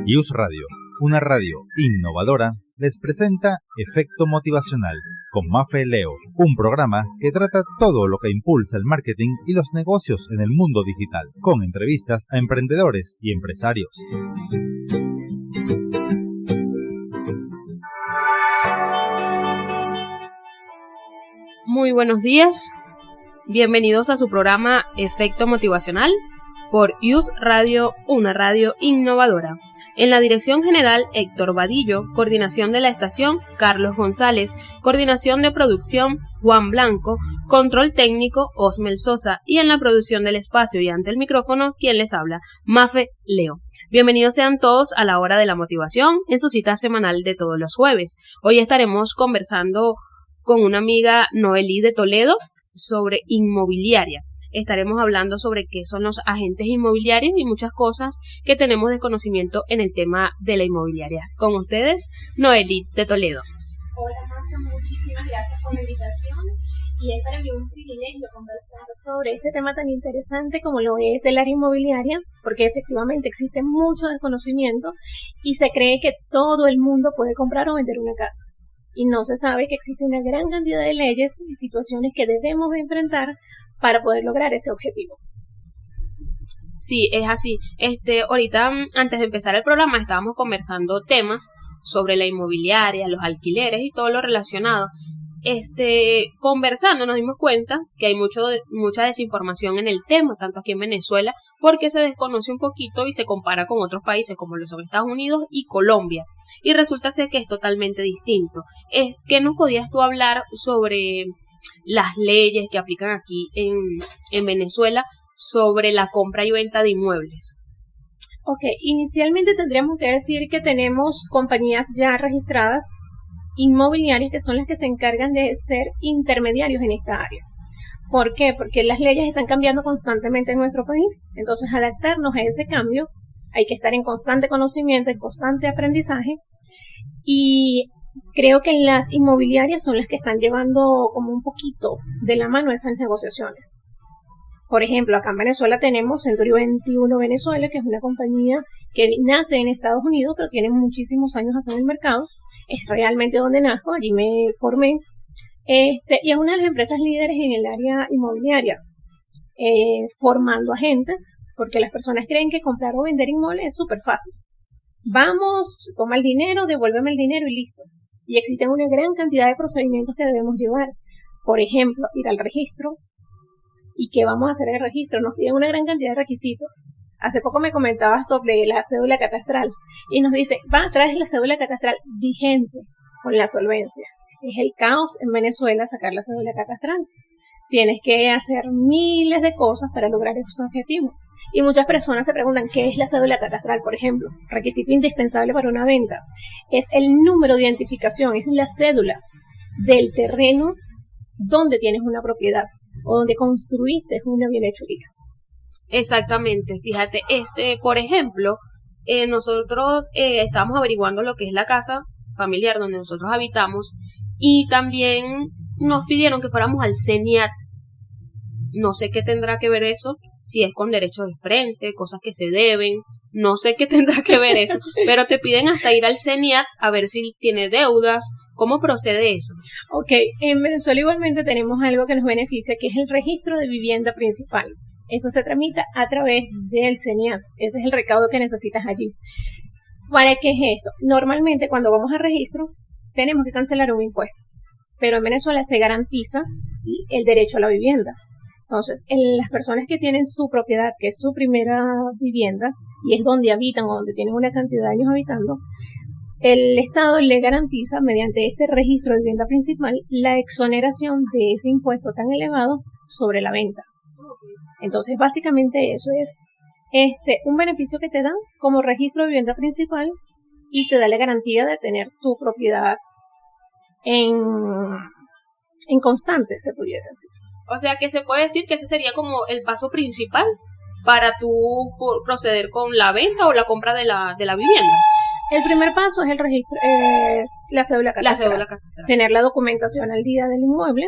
IUS Radio, una radio innovadora, les presenta Efecto Motivacional con Mafe Leo, un programa que trata todo lo que impulsa el marketing y los negocios en el mundo digital, con entrevistas a emprendedores y empresarios. Muy buenos días, bienvenidos a su programa Efecto Motivacional por IUS Radio, una radio innovadora. En la dirección general, Héctor Vadillo, coordinación de la estación, Carlos González, coordinación de producción, Juan Blanco, control técnico, Osmel Sosa, y en la producción del espacio y ante el micrófono, quien les habla, Mafe Leo. Bienvenidos sean todos a la hora de la motivación en su cita semanal de todos los jueves. Hoy estaremos conversando con una amiga, Noelí de Toledo, sobre inmobiliaria. Estaremos hablando sobre qué son los agentes inmobiliarios y muchas cosas que tenemos de conocimiento en el tema de la inmobiliaria. Con ustedes, Noelí de Toledo. Hola Marta, muchísimas gracias por la invitación y es para mí un privilegio conversar sobre este tema tan interesante como lo es el área inmobiliaria, porque efectivamente existe mucho desconocimiento y se cree que todo el mundo puede comprar o vender una casa. Y no se sabe que existe una gran cantidad de leyes y situaciones que debemos enfrentar para poder lograr ese objetivo. Sí, es así. Ahorita, antes de empezar el programa, estábamos conversando temas sobre la inmobiliaria, los alquileres y todo lo relacionado. Conversando nos dimos cuenta que hay mucha desinformación en el tema, tanto aquí en Venezuela, porque se desconoce un poquito y se compara con otros países como lo son Estados Unidos y Colombia. Y resulta ser que es totalmente distinto. ¿Qué nos podías tú hablar sobre las leyes que aplican aquí en Venezuela sobre la compra y venta de inmuebles? Ok, inicialmente tendríamos que decir que tenemos compañías ya registradas inmobiliarias que son las que se encargan de ser intermediarios en esta área. ¿Por qué? Porque las leyes están cambiando constantemente en nuestro país. Entonces, adaptarnos a ese cambio, hay que estar en constante conocimiento, en constante aprendizaje. Y creo que las inmobiliarias son las que están llevando como un poquito de la mano esas negociaciones. Por ejemplo, acá en Venezuela tenemos Centurio 21 Venezuela, que es una compañía que nace en Estados Unidos, pero tiene muchísimos años acá en el mercado. Es realmente donde nazco, allí me formé. Y es una de las empresas líderes en el área inmobiliaria, formando agentes, porque las personas creen que comprar o vender inmuebles es súper fácil. Vamos, toma el dinero, devuélveme el dinero y listo. Y existen una gran cantidad de procedimientos que debemos llevar. Por ejemplo, ir al registro. ¿Y qué vamos a hacer en el registro? Nos piden una gran cantidad de requisitos. Hace poco me comentabas sobre la cédula catastral y nos dice, traes la cédula catastral vigente con la solvencia. Es el caos en Venezuela sacar la cédula catastral. Tienes que hacer miles de cosas para lograr esos objetivos. Y muchas personas se preguntan, ¿qué es la cédula catastral? Por ejemplo, requisito indispensable para una venta. Es el número de identificación, es la cédula del terreno donde tienes una propiedad o donde construiste una bienhechura. Exactamente, fíjate, por ejemplo, nosotros estábamos averiguando lo que es la casa familiar donde nosotros habitamos y también nos pidieron que fuéramos al CENIAT. No sé qué tendrá que ver eso, si es con derechos de frente, cosas que se deben, no sé qué tendrá que ver eso, pero te piden hasta ir al CENIAT a ver si tiene deudas. ¿Cómo procede eso? Ok, en Venezuela igualmente tenemos algo que nos beneficia, que es el registro de vivienda principal. Eso se tramita a través del CENIAT. Ese es el recaudo que necesitas allí. ¿Para qué es esto? Normalmente cuando vamos al registro tenemos que cancelar un impuesto, pero en Venezuela se garantiza el derecho a la vivienda. Entonces, las personas que tienen su propiedad, que es su primera vivienda, y es donde habitan o donde tienen una cantidad de años habitando, el Estado le garantiza, mediante este registro de vivienda principal, la exoneración de ese impuesto tan elevado sobre la venta. Entonces, básicamente eso es un beneficio que te dan como registro de vivienda principal y te da la garantía de tener tu propiedad en constante, se pudiera decir. O sea que se puede decir que ese sería como el paso principal para tú proceder con la venta o la compra de la vivienda. El primer paso es el registro, es la cédula catastral. Tener la documentación al día del inmueble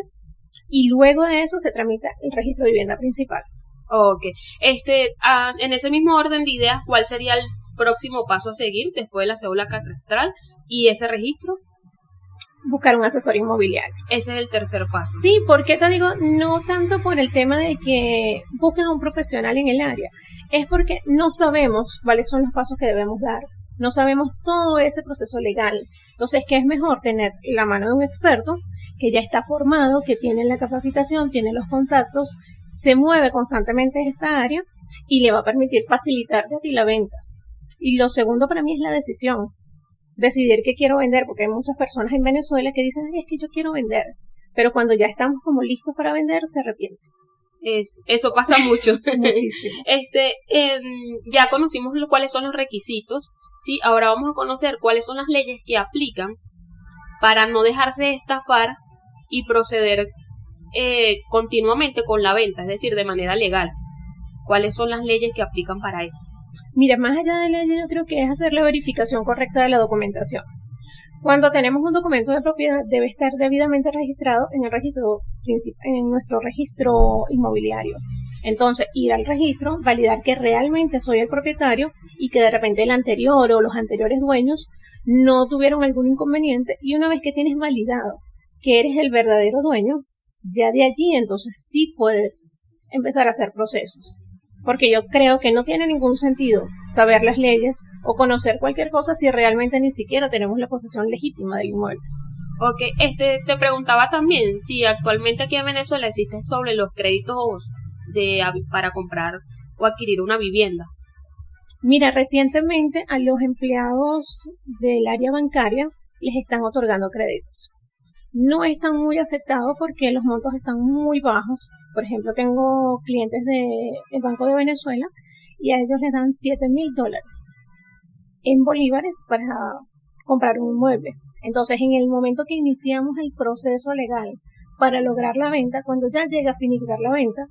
y luego de eso se tramita el registro de vivienda principal. Ok. En ese mismo orden de ideas, ¿cuál sería próximo paso a seguir después de la cédula catastral y ese registro? Buscar un asesor inmobiliario. Ese es el tercer paso. Sí, porque te digo, no tanto por el tema de que busques a un profesional en el área, es porque no sabemos cuáles son los pasos que debemos dar, no sabemos todo ese proceso legal. Entonces, ¿qué es mejor? Tener la mano de un experto que ya está formado, que tiene la capacitación, tiene los contactos, se mueve constantemente en esta área y le va a permitir facilitarte a ti la venta. Y lo segundo para mí es la decisión. Decidir que quiero vender, porque hay muchas personas en Venezuela que dicen, es que yo quiero vender, pero cuando ya estamos como listos para vender, se arrepienten. Eso pasa mucho. Muchísimo. Ya conocimos cuáles son los requisitos, ¿sí? Ahora vamos a conocer cuáles son las leyes que aplican para no dejarse estafar y proceder continuamente con la venta, es decir, de manera legal. ¿Cuáles son las leyes que aplican para eso? Mira, más allá de la ley, yo creo que es hacer la verificación correcta de la documentación. Cuando tenemos un documento de propiedad, debe estar debidamente registrado en el registro en nuestro registro inmobiliario. Entonces, ir al registro, validar que realmente soy el propietario y que de repente el anterior o los anteriores dueños no tuvieron algún inconveniente. Y una vez que tienes validado que eres el verdadero dueño, ya de allí entonces sí puedes empezar a hacer procesos. Porque yo creo que no tiene ningún sentido saber las leyes o conocer cualquier cosa si realmente ni siquiera tenemos la posesión legítima del inmueble. Ok, te preguntaba también si actualmente aquí en Venezuela existen sobre los créditos para comprar o adquirir una vivienda. Mira, recientemente a los empleados del área bancaria les están otorgando créditos. No están muy aceptados porque los montos están muy bajos. Por ejemplo, tengo clientes del Banco de Venezuela y a ellos les dan $7,000 en bolívares para comprar un inmueble. Entonces, en el momento que iniciamos el proceso legal para lograr la venta, cuando ya llega a finiquitar la venta,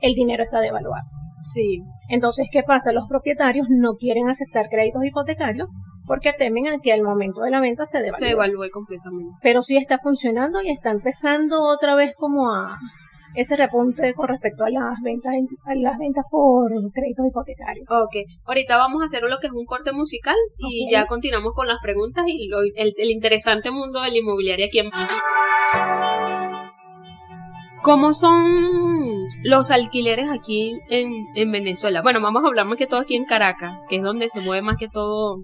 el dinero está devaluado. Sí. Entonces, ¿qué pasa? Los propietarios no quieren aceptar créditos hipotecarios porque temen a que al momento de la venta se devalúe. Se devalúe completamente. Pero sí está funcionando y está empezando otra vez como a ese repunte con respecto a las ventas por créditos hipotecarios. Ok, ahorita vamos a hacer lo que es un corte musical y ya continuamos con las preguntas y el interesante mundo de la inmobiliaria aquí en... ¿Cómo son los alquileres aquí en Venezuela? Bueno, vamos a hablar más que todo aquí en Caracas, que es donde se mueve más que todo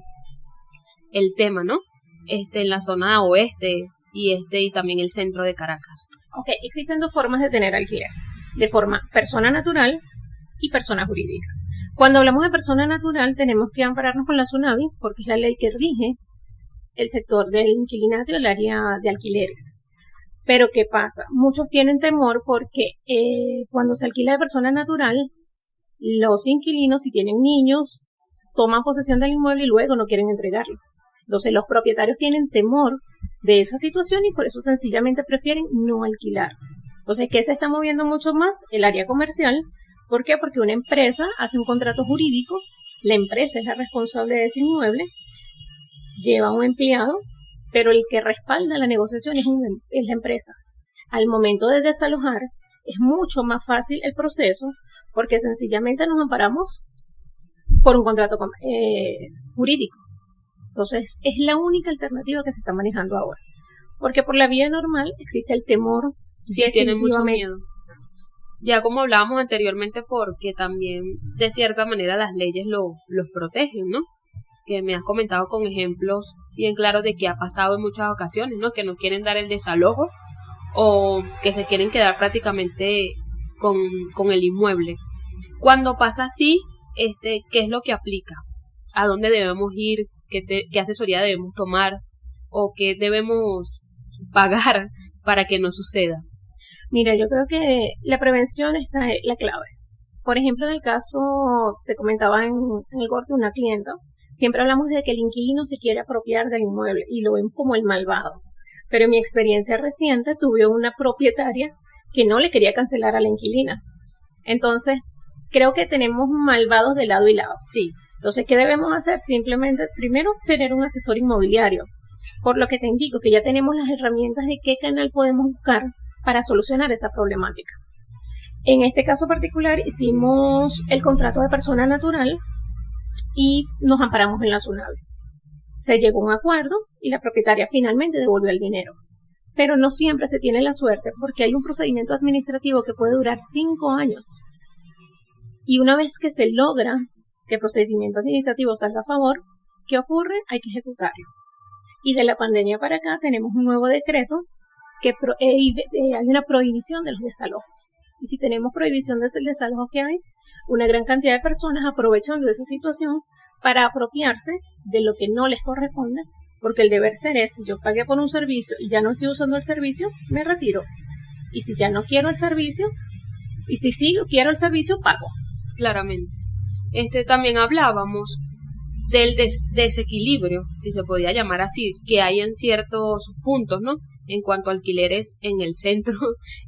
el tema, ¿no? En la zona oeste y también el centro de Caracas. Ok, existen dos formas de tener alquiler, de forma persona natural y persona jurídica. Cuando hablamos de persona natural tenemos que ampararnos con la SUNAVI porque es la ley que rige el sector del inquilinato y el área de alquileres. Pero ¿qué pasa? Muchos tienen temor porque cuando se alquila de persona natural, los inquilinos, si tienen niños, toman posesión del inmueble y luego no quieren entregarlo. Entonces los propietarios tienen temor de esa situación y por eso sencillamente prefieren no alquilar. Entonces, ¿qué se está moviendo mucho más? El área comercial. ¿Por qué? Porque una empresa hace un contrato jurídico, la empresa es la responsable de ese inmueble, lleva un empleado, pero el que respalda la negociación es la empresa. Al momento de desalojar, es mucho más fácil el proceso porque sencillamente nos amparamos por un contrato jurídico. Entonces, es la única alternativa que se está manejando ahora. Porque por la vía normal existe el temor. Sí, tienen mucho miedo. Ya como hablábamos anteriormente, porque también de cierta manera las leyes los protegen, ¿no? Que me has comentado con ejemplos bien claros de que ha pasado en muchas ocasiones, ¿no? Que no quieren dar el desalojo o que se quieren quedar prácticamente con el inmueble. Cuando pasa así, ¿qué es lo que aplica? ¿A dónde debemos ir? ¿Qué asesoría debemos tomar? ¿O qué debemos pagar para que no suceda? Mira, yo creo que la prevención está la clave. Por ejemplo, en el caso, te comentaba en el corte una clienta, siempre hablamos de que el inquilino se quiere apropiar del inmueble y lo ven como el malvado. Pero en mi experiencia reciente tuve una propietaria que no le quería cancelar a la inquilina. Entonces, creo que tenemos malvados de lado y lado. Sí. Entonces, ¿qué debemos hacer? Simplemente, primero, tener un asesor inmobiliario. Por lo que te indico que ya tenemos las herramientas de qué canal podemos buscar para solucionar esa problemática. En este caso particular hicimos el contrato de persona natural y nos amparamos en la SUNAVE. Se llegó a un acuerdo y la propietaria finalmente devolvió el dinero. Pero no siempre se tiene la suerte porque hay un procedimiento administrativo que puede durar 5 años. Y una vez que se logra que el procedimiento administrativo salga a favor, ¿qué ocurre? Hay que ejecutarlo. Y de la pandemia para acá tenemos un nuevo decreto que hay una prohibición de los desalojos. Y si tenemos prohibición de desalojo que hay, una gran cantidad de personas aprovechando esa situación para apropiarse de lo que no les corresponde, porque el deber ser es, si yo pagué por un servicio y ya no estoy usando el servicio, me retiro. Y si ya no quiero el servicio, y si sí quiero el servicio, pago. Claramente. También hablábamos del desequilibrio, si se podía llamar así, que hay en ciertos puntos, ¿no? En cuanto a alquileres en el centro,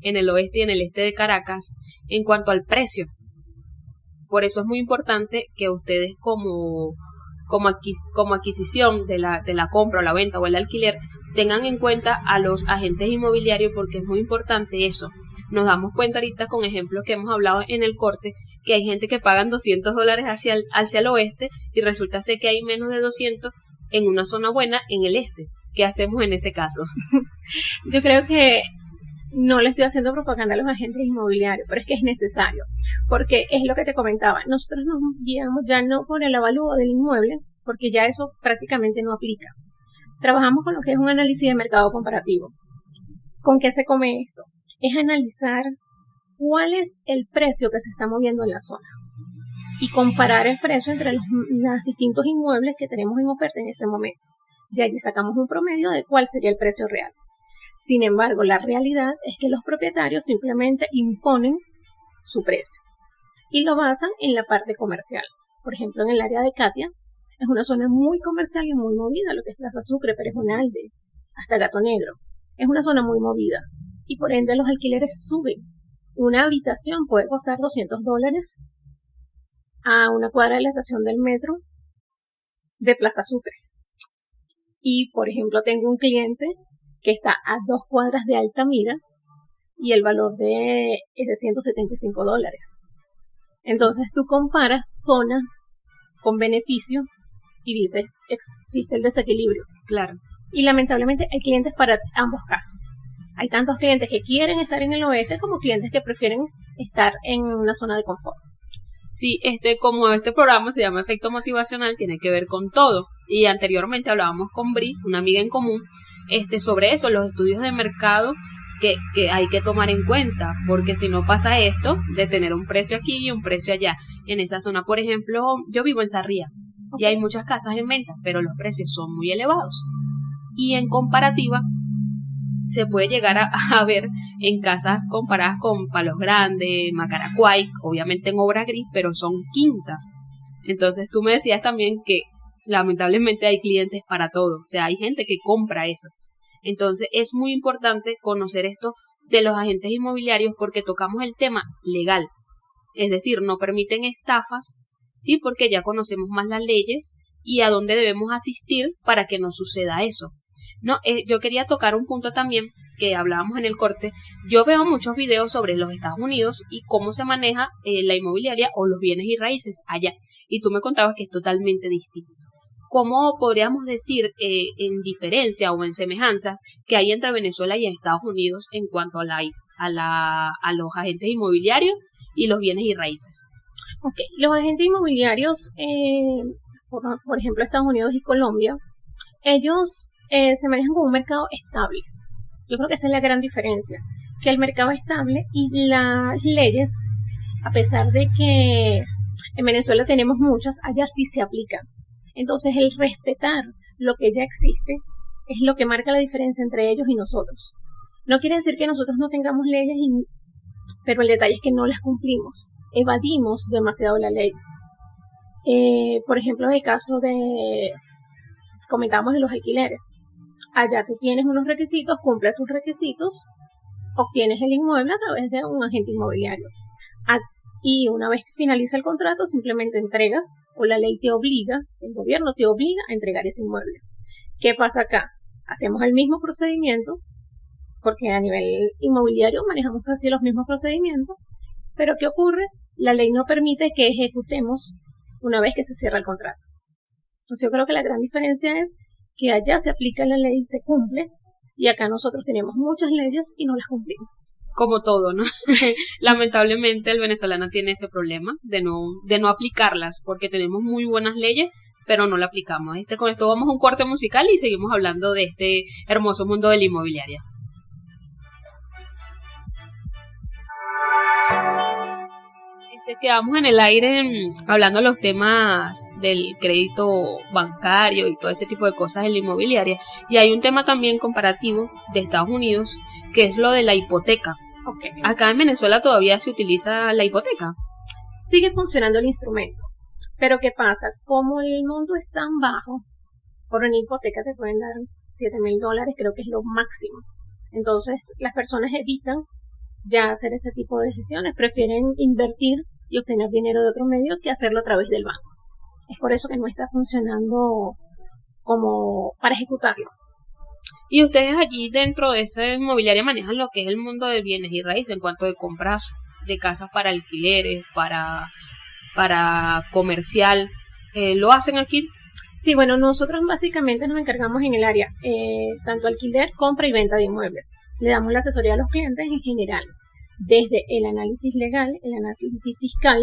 en el oeste y en el este de Caracas, en cuanto al precio. Por eso es muy importante que ustedes como adquisición de la compra o la venta o el alquiler tengan en cuenta a los agentes inmobiliarios, porque es muy importante eso. Nos damos cuenta ahorita con ejemplos que hemos hablado en el corte, que hay gente que pagan $200 hacia el oeste y resulta ser que hay menos de 200 en una zona buena en el este. ¿Qué hacemos en ese caso? Yo creo que no le estoy haciendo propaganda a los agentes inmobiliarios, pero es que es necesario, porque es lo que te comentaba, nosotros nos guiamos ya no por el avalúo del inmueble, porque ya eso prácticamente no aplica. Trabajamos con lo que es un análisis de mercado comparativo. ¿Con qué se come esto? Es analizar cuál es el precio que se está moviendo en la zona y comparar el precio entre los distintos inmuebles que tenemos en oferta en ese momento. De allí sacamos un promedio de cuál sería el precio real. Sin embargo, la realidad es que los propietarios simplemente imponen su precio y lo basan en la parte comercial. Por ejemplo, en el área de Catia, es una zona muy comercial y muy movida, lo que es Plaza Sucre, Perejonalde, hasta Gato Negro. Es una zona muy movida y por ende los alquileres suben. Una habitación puede costar $200 a una cuadra de la estación del metro de Plaza Sucre. Y, por ejemplo, tengo un cliente que está a 2 cuadras de Altamira y el valor es de $175. Entonces tú comparas zona con beneficio y dices, existe el desequilibrio. Claro. Y lamentablemente hay clientes para ambos casos. Hay tantos clientes que quieren estar en el oeste como clientes que prefieren estar en una zona de confort. Sí, como este programa se llama Efecto Motivacional, tiene que ver con todo. Y anteriormente hablábamos con Bri, una amiga en común, sobre eso, los estudios de mercado que hay que tomar en cuenta, porque si no pasa esto de tener un precio aquí y un precio allá. En esa zona, por ejemplo, yo vivo en Sarría y hay muchas casas en venta, pero los precios son muy elevados. Y en comparativa, se puede llegar a ver en casas comparadas con Palos Grandes, Macaracuay, obviamente en obra gris, pero son quintas. Entonces tú me decías también que lamentablemente hay clientes para todo, o sea, hay gente que compra eso. Entonces es muy importante conocer esto de los agentes inmobiliarios porque tocamos el tema legal, es decir, no permiten estafas, sí, porque ya conocemos más las leyes y a dónde debemos asistir para que no suceda eso. No, yo quería tocar un punto también que hablábamos en el corte. Yo veo muchos videos sobre los Estados Unidos y cómo se maneja la inmobiliaria o los bienes y raíces allá. Y tú me contabas que es totalmente distinto. ¿Cómo podríamos decir en diferencia o en semejanzas que hay entre Venezuela y Estados Unidos en cuanto a los agentes inmobiliarios y los bienes y raíces? Ok, los agentes inmobiliarios, por ejemplo, Estados Unidos y Colombia, ellos se manejan con un mercado estable. Yo creo que esa es la gran diferencia, que el mercado estable y las leyes, a pesar de que en Venezuela tenemos muchas, allá sí se aplican. Entonces el respetar lo que ya existe es lo que marca la diferencia entre ellos y nosotros. No quiere decir que nosotros no tengamos leyes, pero el detalle es que no las cumplimos, evadimos demasiado la ley. Por ejemplo, en el caso comentamos de los alquileres. Allá tú tienes unos requisitos, cumples tus requisitos, obtienes el inmueble a través de un agente inmobiliario. Y una vez que finaliza el contrato, simplemente entregas, o la ley te obliga, el gobierno te obliga a entregar ese inmueble. ¿Qué pasa acá? Hacemos el mismo procedimiento, porque a nivel inmobiliario manejamos casi los mismos procedimientos, pero ¿qué ocurre? La ley no permite que ejecutemos una vez que se cierra el contrato. Entonces yo creo que la gran diferencia es que allá se aplica la ley y se cumple, y acá nosotros tenemos muchas leyes y no las cumplimos. Como todo, ¿no? Lamentablemente el venezolano tiene ese problema de no aplicarlas, porque tenemos muy buenas leyes, pero no la aplicamos. Con esto vamos a un corte musical y seguimos hablando de este hermoso mundo de la inmobiliaria. Quedamos en el aire hablando de los temas del crédito bancario y todo ese tipo de cosas en la inmobiliaria, y hay un tema también comparativo de Estados Unidos, que es lo de la hipoteca. Okay. Acá en Venezuela todavía se utiliza la hipoteca. Sigue funcionando el instrumento, pero ¿qué pasa? Como el mundo es tan bajo, por una hipoteca te pueden dar $7,000, creo que es lo máximo. Entonces las personas evitan ya hacer ese tipo de gestiones, prefieren invertir y obtener dinero de otro medio que hacerlo a través del banco. Es por eso que no está funcionando como para ejecutarlo. Y ustedes allí dentro de esa inmobiliaria manejan lo que es el mundo de bienes y raíces en cuanto de compras de casas para alquileres, para comercial. ¿Lo hacen aquí? Sí, bueno, nosotros básicamente nos encargamos en el área tanto alquiler, compra y venta de inmuebles. Le damos la asesoría a los clientes en general, desde el análisis legal, el análisis fiscal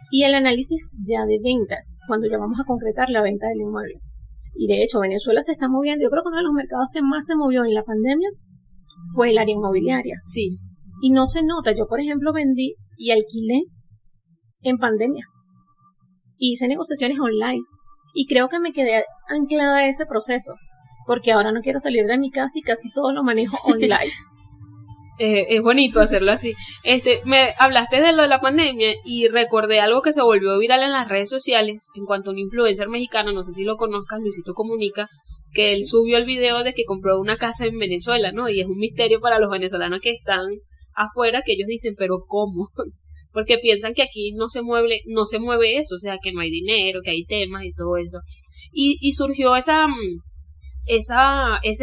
y el análisis ya de venta, cuando ya vamos a concretar la venta del inmueble. Y de hecho, Venezuela se está moviendo. Yo creo que uno de los mercados que más se movió en la pandemia fue el área inmobiliaria. Sí. Y no se nota. Yo, por ejemplo, vendí y alquilé en pandemia. Hice negociaciones online. Y creo que me quedé anclada a ese proceso, porque ahora no quiero salir de mi casa y casi todo lo manejo online. Es bonito hacerlo así. Me hablaste de lo de la pandemia y recordé algo que se volvió viral en las redes sociales en cuanto a un influencer mexicano, no sé si lo conozcas, Luisito Comunica, que él subió el video de que compró una casa en Venezuela, ¿no? Y es un misterio para los venezolanos que están afuera, que ellos dicen, pero ¿cómo? Porque piensan que aquí no se mueve eso, o sea, que no hay dinero, que hay temas y todo eso. Y surgió ese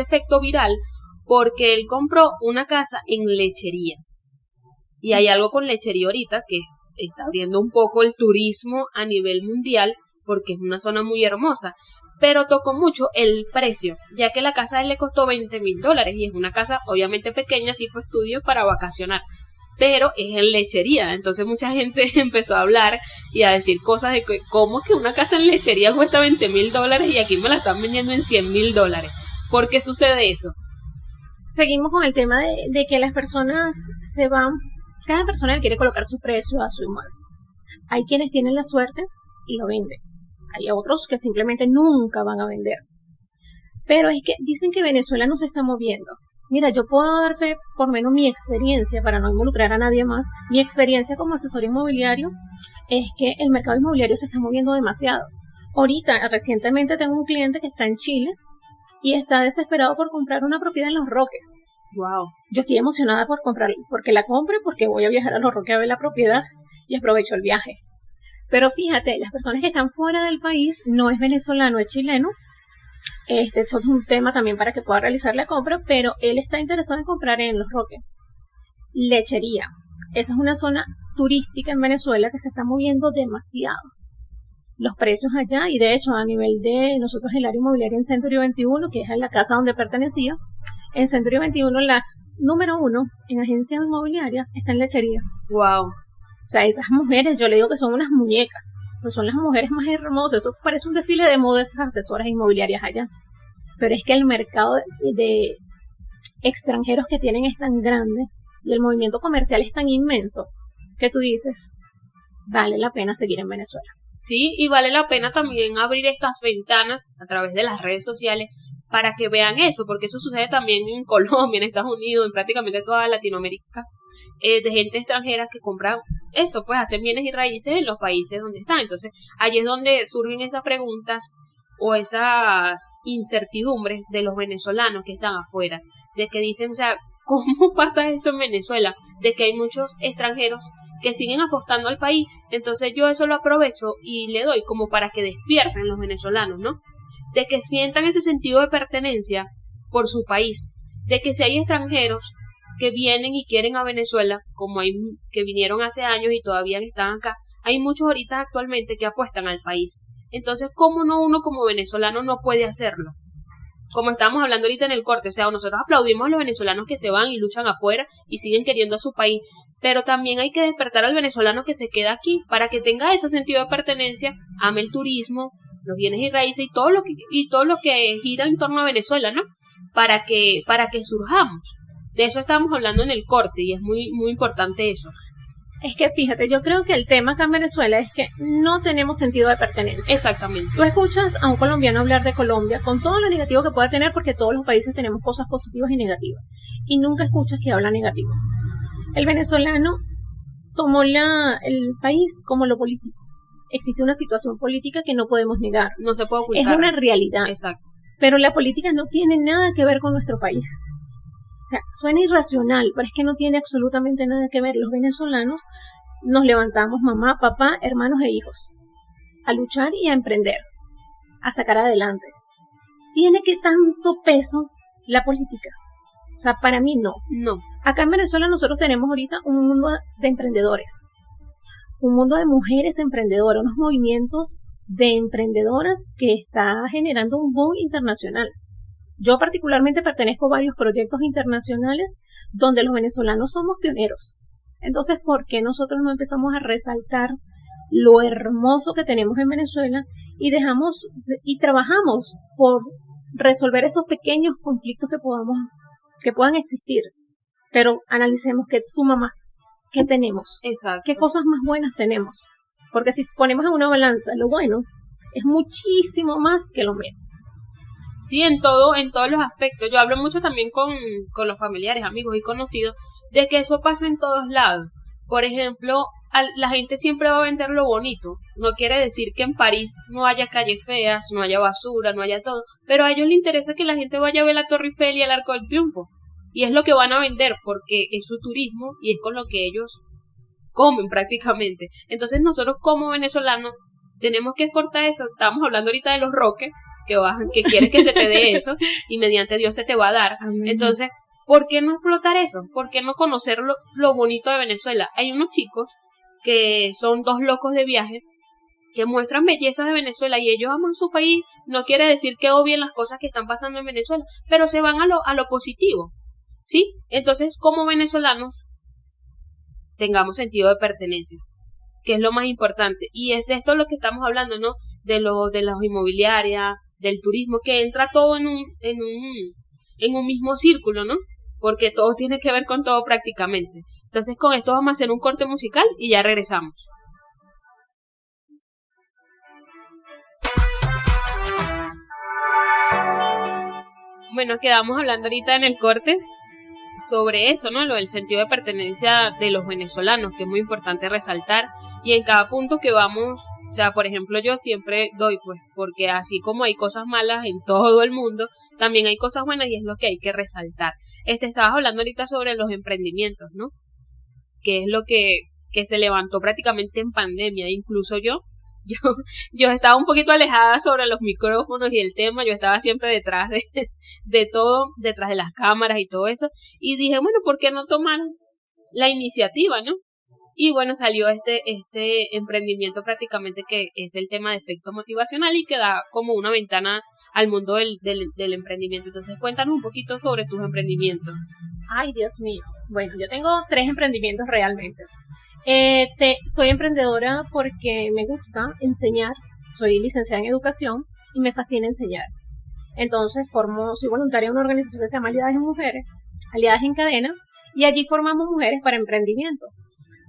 efecto viral porque él compró una casa en Lechería. Y hay algo con Lechería ahorita que está abriendo un poco el turismo a nivel mundial porque es una zona muy hermosa. Pero tocó mucho el precio, ya que la casa a él le costó $20,000 y es una casa obviamente pequeña, tipo estudio para vacacionar. Pero es en Lechería, entonces mucha gente empezó a hablar y a decir cosas de que, ¿cómo es que una casa en Lechería cuesta $20,000 y aquí me la están vendiendo en $100,000? ¿Por qué sucede eso? Seguimos con el tema de que las personas se van, cada persona quiere colocar su precio a su inmueble. Hay quienes tienen la suerte y lo venden. Hay otros que simplemente nunca van a vender. Pero es que dicen que Venezuela no se está moviendo. Mira, yo puedo dar fe, por menos mi experiencia, para no involucrar a nadie más, mi experiencia como asesor inmobiliario es que el mercado inmobiliario se está moviendo demasiado. Ahorita, recientemente tengo un cliente que está en Chile y está desesperado por comprar una propiedad en Los Roques. Wow. Yo estoy emocionada por comprarla, porque la compre, porque voy a viajar a Los Roques a ver la propiedad y aprovecho el viaje. Pero fíjate, las personas que están fuera del país, no es venezolano, es chileno. Esto es un tema también para que pueda realizar la compra, pero él está interesado en comprar en Los Roques. Lechería. Esa es una zona turística en Venezuela que se está moviendo demasiado. Los precios allá, y de hecho a nivel de nosotros el área inmobiliaria en Century 21, que es la casa donde pertenecía, en Century 21 las número 1 en agencias inmobiliarias está en Lechería. Wow. O sea, esas mujeres, yo le digo que son unas muñecas, pues son las mujeres más hermosas. Eso parece un desfile de moda de esas asesoras inmobiliarias allá. Pero es que el mercado de extranjeros que tienen es tan grande y el movimiento comercial es tan inmenso que tú dices, vale la pena seguir en Venezuela. Sí, y vale la pena también abrir estas ventanas a través de las redes sociales para que vean eso, porque eso sucede también en Colombia, en Estados Unidos, en prácticamente toda Latinoamérica, de gente extranjera que compra eso, pues hacen bienes y raíces en los países donde están. Entonces, allí es donde surgen esas preguntas o esas incertidumbres de los venezolanos que están afuera, de que dicen, o sea, ¿cómo pasa eso en Venezuela? De que hay muchos extranjeros que siguen apostando al país, entonces yo eso lo aprovecho y le doy como para que despierten los venezolanos, ¿no? De que sientan ese sentido de pertenencia por su país, de que si hay extranjeros que vienen y quieren a Venezuela, como hay que vinieron hace años y todavía están acá, hay muchos ahorita actualmente que apuestan al país. Entonces, ¿cómo no uno como venezolano no puede hacerlo? Como estábamos hablando ahorita en el corte, o sea, nosotros aplaudimos a los venezolanos que se van y luchan afuera y siguen queriendo a su país, pero también hay que despertar al venezolano que se queda aquí para que tenga ese sentido de pertenencia, ame el turismo, los bienes y raíces y todo lo que gira en torno a Venezuela, ¿no? Para que surjamos. De eso estábamos hablando en el corte y es muy, muy importante eso. Es que fíjate, yo creo que el tema acá en Venezuela es que no tenemos sentido de pertenencia. Exactamente. Tú escuchas a un colombiano hablar de Colombia con todo lo negativo que pueda tener, porque todos los países tenemos cosas positivas y negativas, y nunca escuchas que habla negativo. El venezolano tomó el país como lo político. Existe una situación política que no podemos negar. No se puede ocultar. Es una realidad. Exacto. Pero la política no tiene nada que ver con nuestro país. O sea, suena irracional, pero es que no tiene absolutamente nada que ver. Los venezolanos nos levantamos, mamá, papá, hermanos e hijos, a luchar y a emprender, a sacar adelante. ¿Tiene que tanto peso la política? O sea, para mí no. No. Acá en Venezuela nosotros tenemos ahorita un mundo de emprendedores, un mundo de mujeres emprendedoras, unos movimientos de emprendedoras que está generando un boom internacional. Yo particularmente pertenezco a varios proyectos internacionales donde los venezolanos somos pioneros. Entonces, ¿por qué nosotros no empezamos a resaltar lo hermoso que tenemos en Venezuela y trabajamos por resolver esos pequeños conflictos que puedan existir? Pero analicemos qué suma más, qué tenemos, Exacto. qué cosas más buenas tenemos. Porque si ponemos en una balanza lo bueno, es muchísimo más que lo malo. Sí, en todos los aspectos. Yo hablo mucho también con los familiares, amigos y conocidos, de que eso pasa en todos lados. Por ejemplo, la gente siempre va a vender lo bonito. No quiere decir que en París no haya calles feas, no haya basura, no haya todo. Pero a ellos les interesa que la gente vaya a ver la Torre Eiffel y el Arco del Triunfo. Y es lo que van a vender porque es su turismo y es con lo que ellos comen prácticamente. Entonces nosotros como venezolanos tenemos que exportar eso. Estamos hablando ahorita de los roques, que quieres que se te dé eso y mediante Dios se te va a dar. Amén. Entonces, ¿por qué no explotar eso? ¿Por qué no conocer lo bonito de Venezuela? Hay unos chicos que son 2 locos de viaje que muestran bellezas de Venezuela y ellos aman su país. No quiere decir que obvien las cosas que están pasando en Venezuela, pero se van a lo positivo, ¿sí? Entonces, como venezolanos, tengamos sentido de pertenencia, que es lo más importante. Y es de esto lo que estamos hablando, ¿no? De las inmobiliarias, del turismo, que entra todo en un mismo círculo, ¿no? Porque todo tiene que ver con todo prácticamente. Entonces, con esto vamos a hacer un corte musical y ya regresamos. Bueno, quedamos hablando ahorita en el corte sobre eso, ¿no? Lo del sentido de pertenencia de los venezolanos, que es muy importante resaltar. Y en cada punto que vamos, o sea, por ejemplo, yo siempre doy, pues, porque así como hay cosas malas en todo el mundo, también hay cosas buenas y es lo que hay que resaltar. Estabas hablando ahorita sobre los emprendimientos, ¿no? Que es lo que se levantó prácticamente en pandemia. Incluso yo estaba un poquito alejada sobre los micrófonos y el tema. Yo estaba siempre detrás de todo, detrás de las cámaras y todo eso. Y dije, bueno, ¿por qué no tomar la iniciativa, no? Y bueno, salió este emprendimiento prácticamente, que es el tema de efecto motivacional y que da como una ventana al mundo del emprendimiento. Entonces, cuéntanos un poquito sobre tus emprendimientos. Ay, Dios mío. Bueno, yo tengo 3 emprendimientos realmente. Soy emprendedora porque me gusta enseñar. Soy licenciada en educación y me fascina enseñar. Entonces, soy voluntaria de una organización que se llama Aliadas en Mujeres, Aliadas en Cadena, y allí formamos mujeres para emprendimiento.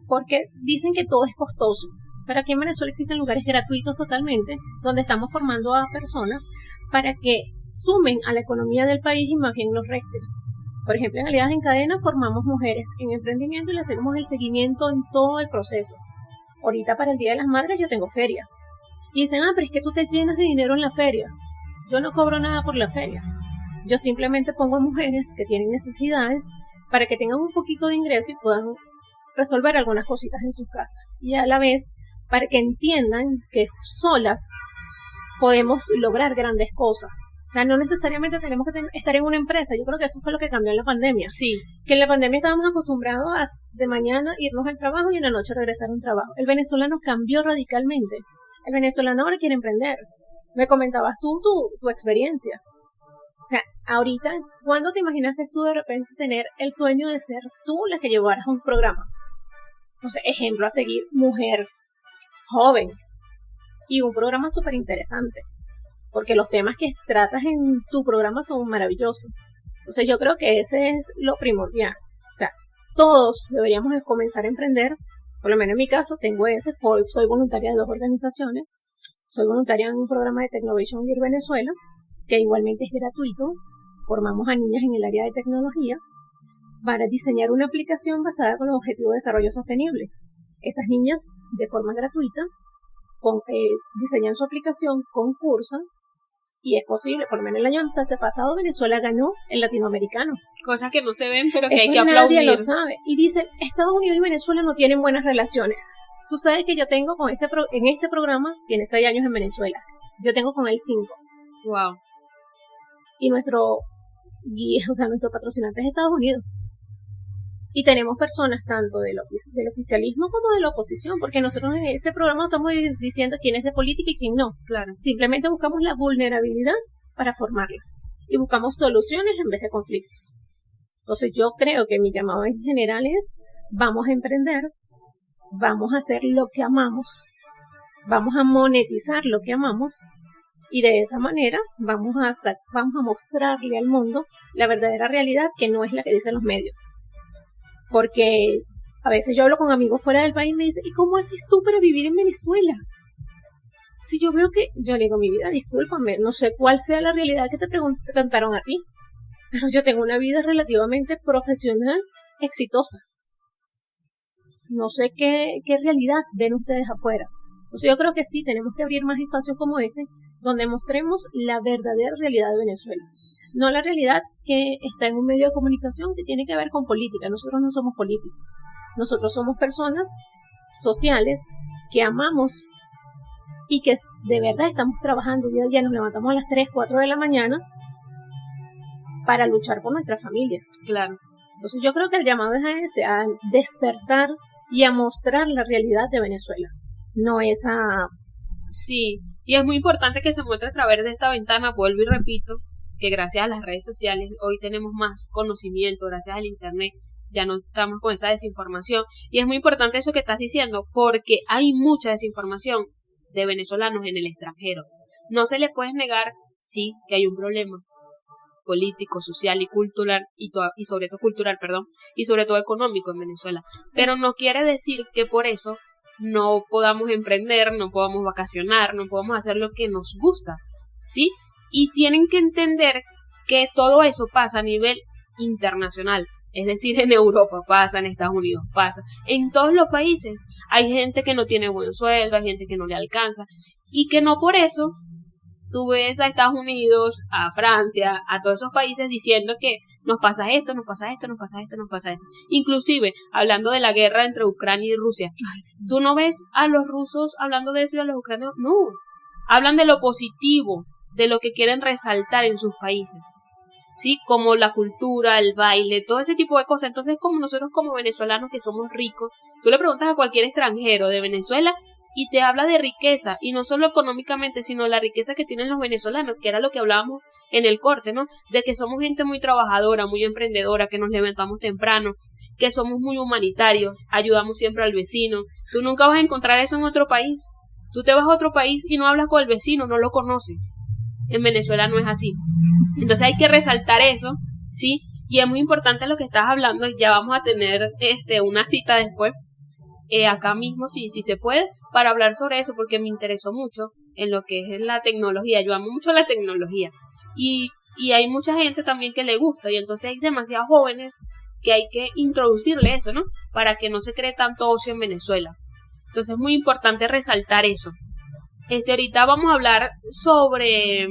Porque dicen que todo es costoso, pero aquí en Venezuela existen lugares gratuitos totalmente, donde estamos formando a personas para que sumen a la economía del país y más bien nos resten. Por ejemplo, en Aliadas en Cadena formamos mujeres en emprendimiento y le hacemos el seguimiento en todo el proceso. Ahorita para el Día de las Madres yo tengo feria. Y dicen, pero es que tú te llenas de dinero en la feria. Yo no cobro nada por las ferias. Yo simplemente pongo a mujeres que tienen necesidades para que tengan un poquito de ingreso y puedan resolver algunas cositas en sus casas, y a la vez para que entiendan que solas podemos lograr grandes cosas. O sea, no necesariamente tenemos que estar en una empresa. Yo creo que eso fue lo que cambió en la pandemia. Sí. Que en la pandemia estábamos acostumbrados a de mañana irnos al trabajo y en la noche regresar a un trabajo. El venezolano cambió radicalmente. El venezolano ahora quiere emprender. Me comentabas tú tu experiencia. O sea, ahorita, ¿cuándo te imaginaste tú de repente tener el sueño de ser tú la que llevaras un programa? Entonces, ejemplo a seguir, mujer, joven, y un programa súper interesante. Porque los temas que tratas en tu programa son maravillosos. Entonces yo creo que ese es lo primordial. O sea, todos deberíamos comenzar a emprender. Por lo menos en mi caso tengo soy voluntaria de 2 organizaciones. Soy voluntaria en un programa de Technovation Gear Venezuela, que igualmente es gratuito. Formamos a niñas en el área de tecnología para diseñar una aplicación basada con los Objetivos de Desarrollo Sostenible. Esas niñas, de forma gratuita, diseñan su aplicación, concursan, y es posible, por lo menos el año pasado Venezuela ganó el latinoamericano. Cosas que no se ven, pero que eso hay que aplaudir. Nadie lo sabe. Y dice, Estados Unidos y Venezuela no tienen buenas relaciones. Sucede que yo tengo en este programa, tiene 6 años en Venezuela. Yo tengo con él 5. Wow. Y nuestro patrocinante es Estados Unidos. Y tenemos personas tanto del oficialismo como de la oposición, porque nosotros en este programa no estamos diciendo quién es de política y quién no. Claro. Simplemente buscamos la vulnerabilidad para formarlas. Y buscamos soluciones en vez de conflictos. Entonces yo creo que mi llamado en general es, vamos a emprender, vamos a hacer lo que amamos, vamos a monetizar lo que amamos, y de esa manera vamos a mostrarle al mundo la verdadera realidad, que no es la que dicen los medios. Porque a veces yo hablo con amigos fuera del país y me dicen, ¿y cómo haces tú para vivir en Venezuela? Si yo veo que, yo le digo, mi vida, discúlpame, no sé cuál sea la realidad que te cantaron a ti, pero yo tengo una vida relativamente profesional, exitosa. No sé qué realidad ven ustedes afuera. Entonces yo creo que sí, tenemos que abrir más espacios como este, donde mostremos la verdadera realidad de Venezuela. No la realidad que está en un medio de comunicación que tiene que ver con política. Nosotros no somos políticos. Nosotros somos personas sociales que amamos y que de verdad estamos trabajando día a día. Nos levantamos a las 3, 4 de la mañana para luchar por nuestras familias. Claro. Entonces yo creo que el llamado es a ese, a despertar y a mostrar la realidad de Venezuela. No es a... Sí, y es muy importante que se muestre a través de esta ventana, vuelvo y repito, que gracias a las redes sociales hoy tenemos más conocimiento, gracias al internet ya no estamos con esa desinformación, y es muy importante eso que estás diciendo, porque hay mucha desinformación de venezolanos en el extranjero. No se les puede negar, sí, que hay un problema político, social y cultural, y sobre todo económico en Venezuela, pero no quiere decir que por eso no podamos emprender, no podamos vacacionar, no podamos hacer lo que nos gusta, ¿sí? Y tienen que entender que todo eso pasa a nivel internacional, es decir, en Europa pasa, en Estados Unidos pasa, en todos los países. Hay gente que no tiene buen sueldo, hay gente que no le alcanza, y que no por eso tú ves a Estados Unidos, a Francia, a todos esos países diciendo que nos pasa esto, nos pasa esto, nos pasa esto, nos pasa esto. Inclusive, hablando de la guerra entre Ucrania y Rusia, tú no ves a los rusos hablando de eso y a los ucranianos, no, hablan de lo positivo, de lo que quieren resaltar en sus países, ¿sí? Como la cultura, el baile, todo ese tipo de cosas. Entonces, como nosotros como venezolanos que somos ricos, tú le preguntas a cualquier extranjero de Venezuela y te habla de riqueza, y no solo económicamente, sino la riqueza que tienen los venezolanos, que era lo que hablábamos en el corte, ¿no? De que somos gente muy trabajadora, muy emprendedora, que nos levantamos temprano, que somos muy humanitarios, ayudamos siempre al vecino. Tú nunca vas a encontrar eso en otro país. Tú te vas a otro país y no hablas con el vecino, no lo conoces. En Venezuela no es así. Entonces hay que resaltar eso, ¿sí? Y es muy importante lo que estás hablando. Ya vamos a tener una cita después, acá mismo, si se puede, para hablar sobre eso, porque me interesó mucho en lo que es la tecnología. Yo amo mucho la tecnología. Y hay mucha gente también que le gusta, y entonces hay demasiados jóvenes que hay que introducirle eso, ¿no? Para que no se cree tanto ocio en Venezuela. Entonces es muy importante resaltar eso. Ahorita vamos a hablar sobre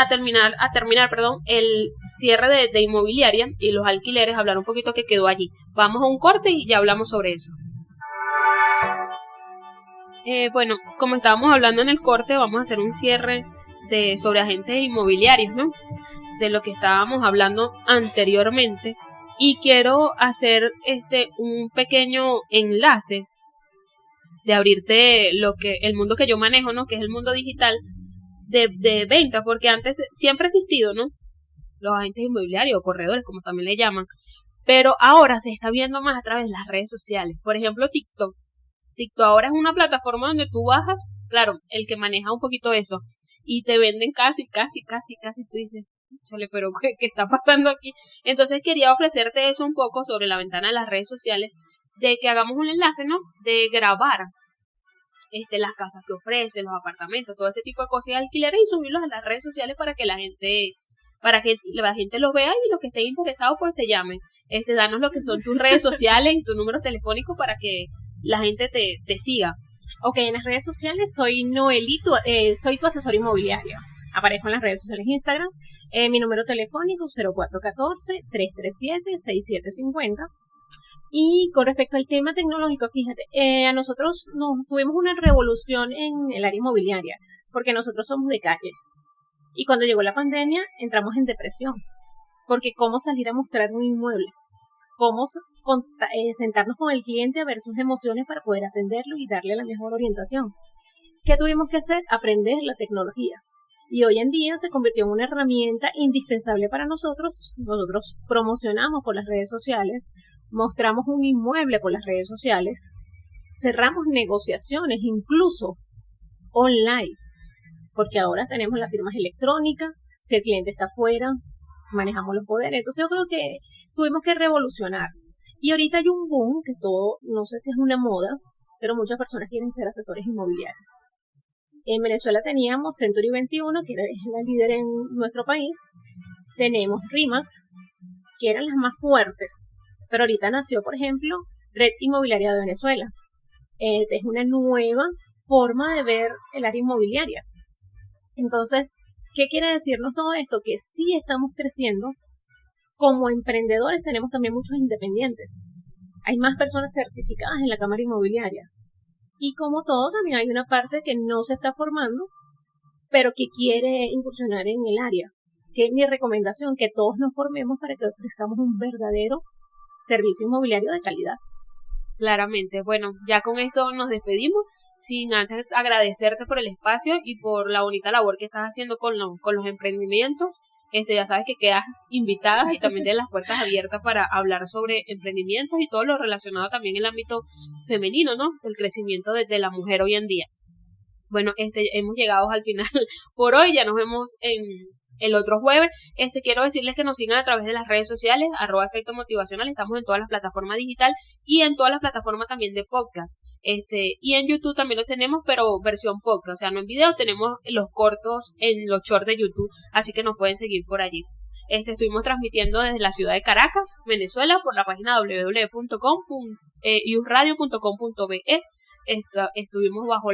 terminar, el cierre de inmobiliaria y los alquileres, hablar un poquito que quedó allí. Vamos a un corte y ya hablamos sobre eso. Bueno, como estábamos hablando en el corte, vamos a hacer un cierre sobre agentes inmobiliarios, ¿no? De lo que estábamos hablando anteriormente. Y quiero hacer un pequeño enlace de abrirte el mundo que yo manejo, ¿no? Que es el mundo digital de venta, porque antes siempre ha existido, ¿no? Los agentes inmobiliarios o corredores, como también le llaman. Pero ahora se está viendo más a través de las redes sociales. Por ejemplo, TikTok. TikTok ahora es una plataforma donde tú bajas, claro, el que maneja un poquito eso, y te venden casi, tú dices, chale, pero ¿qué está pasando aquí? Entonces quería ofrecerte eso un poco sobre la ventana de las redes sociales, de que hagamos un enlace, ¿no? De grabar las casas que ofrecen, los apartamentos, todo ese tipo de cosas, y alquileres, y subirlos a las redes sociales para que la gente los vea, y los que estén interesados pues te llamen. Danos lo que son tus redes sociales y tu número telefónico para que la gente te siga. Ok, en las redes sociales soy Noelito, soy tu asesor inmobiliario. Aparezco en las redes sociales Instagram. Mi número telefónico 0414-337-6750. Y con respecto al tema tecnológico, fíjate, a nosotros tuvimos una revolución en el área inmobiliaria, porque nosotros somos de calle. Y cuando llegó la pandemia, entramos en depresión, porque cómo salir a mostrar un inmueble, cómo sentarnos con el cliente a ver sus emociones para poder atenderlo y darle la mejor orientación. ¿Qué tuvimos que hacer? Aprender la tecnología. Y hoy en día se convirtió en una herramienta indispensable para nosotros. Nosotros promocionamos por las redes sociales, mostramos un inmueble por las redes sociales, cerramos negociaciones incluso online, porque ahora tenemos las firmas electrónicas, si el cliente está afuera, manejamos los poderes. Entonces yo creo que tuvimos que revolucionar. Y ahorita hay un boom, que todo, no sé si es una moda, pero muchas personas quieren ser asesores inmobiliarios. En Venezuela teníamos Century 21, que es la líder en nuestro país. Tenemos RE/MAX, que eran las más fuertes. Pero ahorita nació, por ejemplo, Red Inmobiliaria de Venezuela. Es una nueva forma de ver el área inmobiliaria. Entonces, ¿qué quiere decirnos todo esto? Que sí estamos creciendo. Como emprendedores tenemos también muchos independientes. Hay más personas certificadas en la Cámara Inmobiliaria. Y como todo, también hay una parte que no se está formando, pero que quiere incursionar en el área. Que es mi recomendación, que todos nos formemos para que ofrezcamos un verdadero servicio inmobiliario de calidad. Claramente. Bueno, ya con esto nos despedimos, sin antes agradecerte por el espacio y por la bonita labor que estás haciendo con los emprendimientos. Ya sabes que quedas invitada y también tienes las puertas abiertas para hablar sobre emprendimientos y todo lo relacionado también en el ámbito femenino, ¿no? Del crecimiento de la mujer hoy en día. Bueno, hemos llegado al final por hoy, ya nos vemos en el otro jueves. Quiero decirles que nos sigan a través de las redes sociales, @Efecto Motivacional, estamos en todas las plataformas digital y en todas las plataformas también de podcast. Y en YouTube también lo tenemos, pero versión podcast, o sea, no en video, tenemos los cortos en los shorts de YouTube, así que nos pueden seguir por allí. Estuvimos transmitiendo desde la ciudad de Caracas, Venezuela, por la página www.usradio.com.be. Estuvimos bajo